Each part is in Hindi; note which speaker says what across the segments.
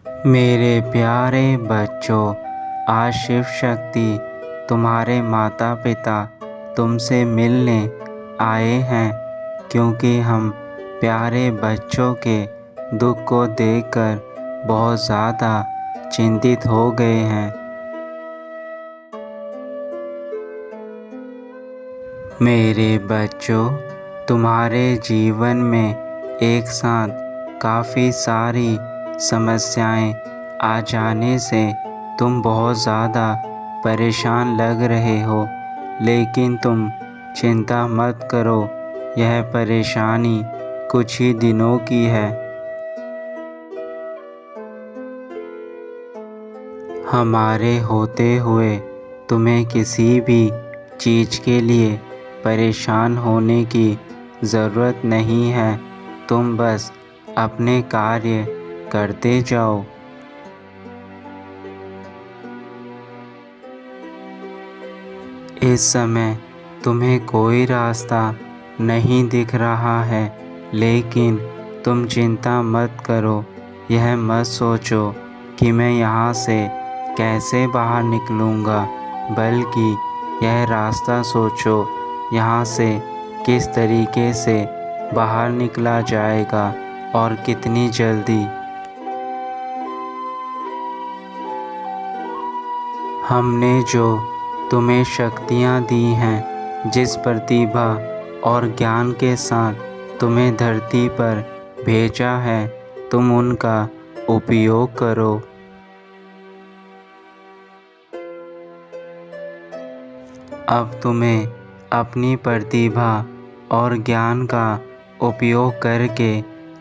Speaker 1: मेरे प्यारे बच्चों, आज शिव शक्ति तुम्हारे माता पिता तुमसे मिलने आए हैं, क्योंकि हम प्यारे बच्चों के दुख को देखकर बहुत ज़्यादा चिंतित हो गए हैं। मेरे बच्चों, तुम्हारे जीवन में एक साथ काफ़ी सारी समस्याएं आ जाने से तुम बहुत ज़्यादा परेशान लग रहे हो, लेकिन तुम चिंता मत करो। यह परेशानी कुछ ही दिनों की है। हमारे होते हुए तुम्हें किसी भी चीज़ के लिए परेशान होने की ज़रूरत नहीं है। तुम बस अपने कार्य करते जाओ। इस समय तुम्हें कोई रास्ता नहीं दिख रहा है, लेकिन तुम चिंता मत करो। यह मत सोचो कि मैं यहाँ से कैसे बाहर निकलूँगा, बल्कि यह रास्ता सोचो यहाँ से किस तरीके से बाहर निकला जाएगा और कितनी जल्दी। हमने जो तुम्हें शक्तियाँ दी हैं, जिस प्रतिभा और ज्ञान के साथ तुम्हें धरती पर भेजा है, तुम उनका उपयोग करो। अब तुम्हें अपनी प्रतिभा और ज्ञान का उपयोग करके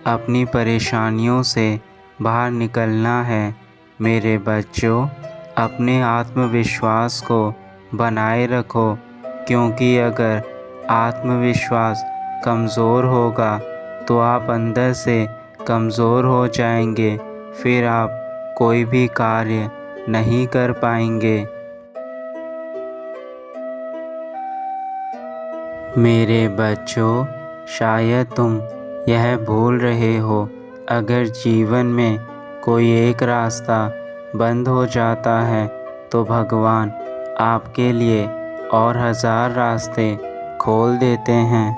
Speaker 1: अपनी परेशानियों से बाहर निकलना है। मेरे बच्चों, अपने आत्मविश्वास को बनाए रखो, क्योंकि अगर आत्मविश्वास कमज़ोर होगा तो आप अंदर से कमज़ोर हो जाएंगे। फिर आप कोई भी कार्य नहीं कर पाएंगे। मेरे बच्चों, शायद तुम यह भूल रहे हो, अगर जीवन में कोई एक रास्ता बंद हो जाता है तो भगवान आपके लिए और 1000 रास्ते खोल देते हैं।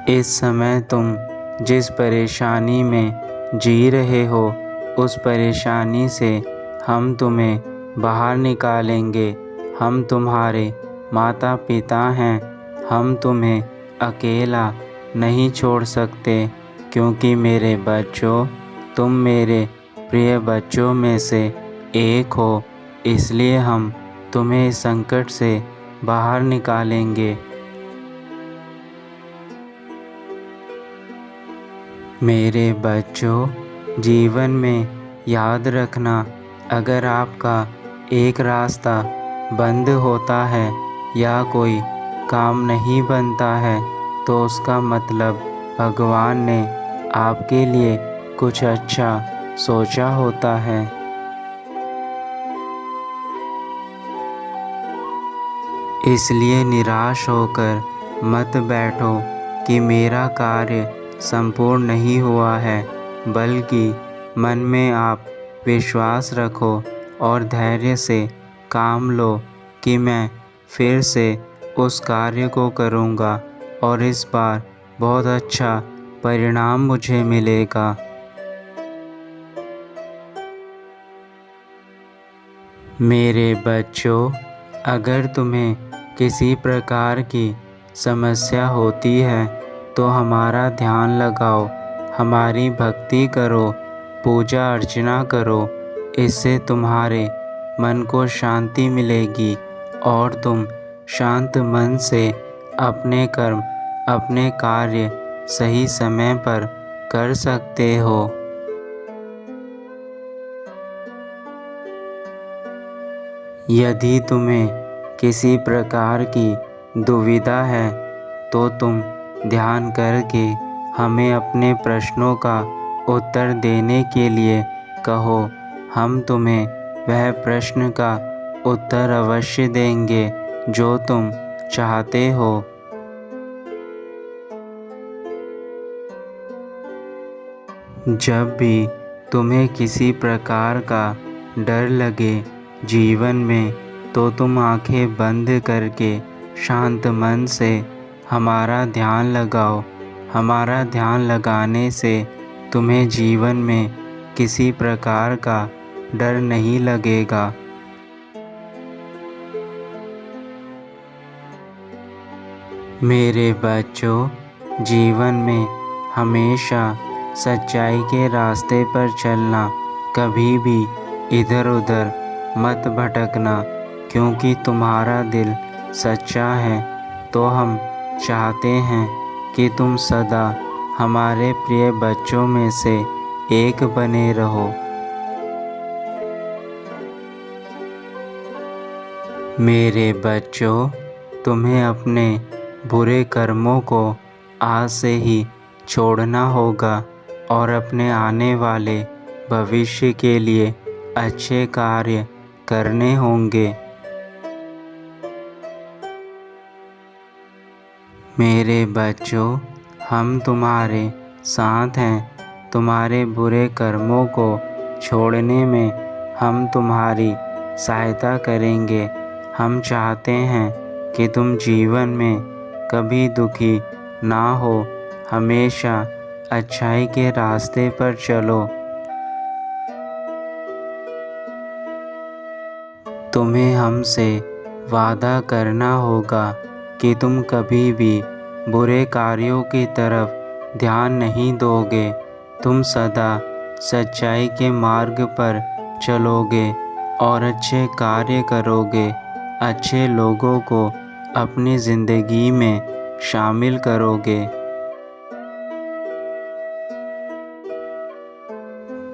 Speaker 1: इस समय तुम जिस परेशानी में जी रहे हो, उस परेशानी से हम तुम्हें बाहर निकालेंगे। हम तुम्हारे माता पिता हैं। हम तुम्हें अकेला नहीं छोड़ सकते, क्योंकि मेरे बच्चों, तुम मेरे प्रिय बच्चों में से एक हो। इसलिए हम तुम्हें इस संकट से बाहर निकालेंगे। मेरे बच्चों, जीवन में याद रखना, अगर आपका एक रास्ता बंद होता है या कोई काम नहीं बनता है, तो उसका मतलब भगवान ने आपके लिए कुछ अच्छा सोचा होता है। इसलिए निराश होकर मत बैठो कि मेरा कार्य संपूर्ण नहीं हुआ है, बल्कि मन में आप विश्वास रखो और धैर्य से काम लो कि मैं फिर से उस कार्य को करूँगा और इस बार बहुत अच्छा परिणाम मुझे मिलेगा। मेरे बच्चों, अगर तुम्हें किसी प्रकार की समस्या होती है तो हमारा ध्यान लगाओ, हमारी भक्ति करो, पूजा अर्चना करो। इससे तुम्हारे मन को शांति मिलेगी और तुम शांत मन से अपने कर्म, अपने कार्य सही समय पर कर सकते हो। यदि तुम्हें किसी प्रकार की दुविधा है तो तुम ध्यान करके हमें अपने प्रश्नों का उत्तर देने के लिए कहो। हम तुम्हें वह प्रश्न का उत्तर अवश्य देंगे जो तुम चाहते हो। जब भी तुम्हें किसी प्रकार का डर लगे जीवन में, तो तुम आंखें बंद करके शांत मन से हमारा ध्यान लगाओ। हमारा ध्यान लगाने से तुम्हें जीवन में किसी प्रकार का डर नहीं लगेगा। मेरे बच्चों, जीवन में हमेशा सच्चाई के रास्ते पर चलना, कभी भी इधर उधर मत भटकना, क्योंकि तुम्हारा दिल सच्चा है। तो हम चाहते हैं कि तुम सदा हमारे प्रिय बच्चों में से एक बने रहो। मेरे बच्चों, तुम्हें अपने बुरे कर्मों को आज से ही छोड़ना होगा और अपने आने वाले भविष्य के लिए अच्छे कार्य करने होंगे। मेरे बच्चों, हम तुम्हारे साथ हैं। तुम्हारे बुरे कर्मों को छोड़ने में हम तुम्हारी सहायता करेंगे। हम चाहते हैं कि तुम जीवन में कभी दुखी ना हो, हमेशा अच्छाई के रास्ते पर चलो। तुम्हें हमसे वादा करना होगा कि तुम कभी भी बुरे कार्यों की तरफ ध्यान नहीं दोगे। तुम सदा सच्चाई के मार्ग पर चलोगे और अच्छे कार्य करोगे। अच्छे लोगों को अपनी ज़िंदगी में शामिल करोगे।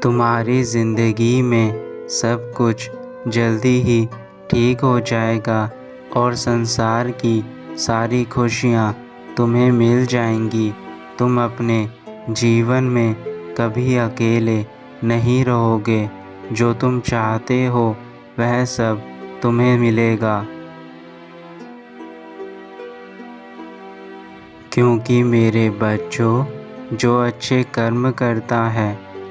Speaker 1: तुम्हारी ज़िंदगी में सब कुछ जल्दी ही ठीक हो जाएगा और संसार की सारी खुशियाँ तुम्हें मिल जाएंगी। तुम अपने जीवन में कभी अकेले नहीं रहोगे। जो तुम चाहते हो वह सब तुम्हें मिलेगा, क्योंकि मेरे बच्चों, जो अच्छे कर्म करता है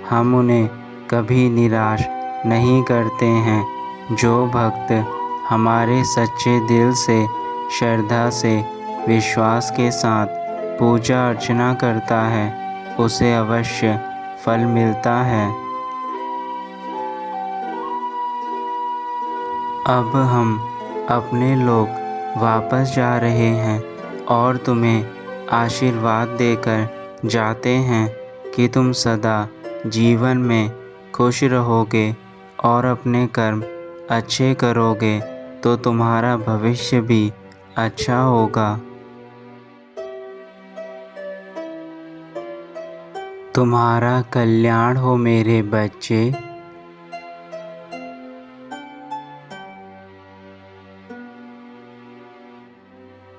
Speaker 1: हम उन्हें कभी निराश नहीं करते हैं। जो भक्त हमारे सच्चे दिल से, श्रद्धा से, विश्वास के साथ पूजा अर्चना करता है, उसे अवश्य फल मिलता है। अब हम अपने लोग वापस जा रहे हैं और तुम्हें आशीर्वाद देकर जाते हैं कि तुम सदा जीवन में खुश रहोगे और अपने कर्म अच्छे करोगे तो तुम्हारा भविष्य भी अच्छा होगा। तुम्हारा कल्याण हो मेरे बच्चे।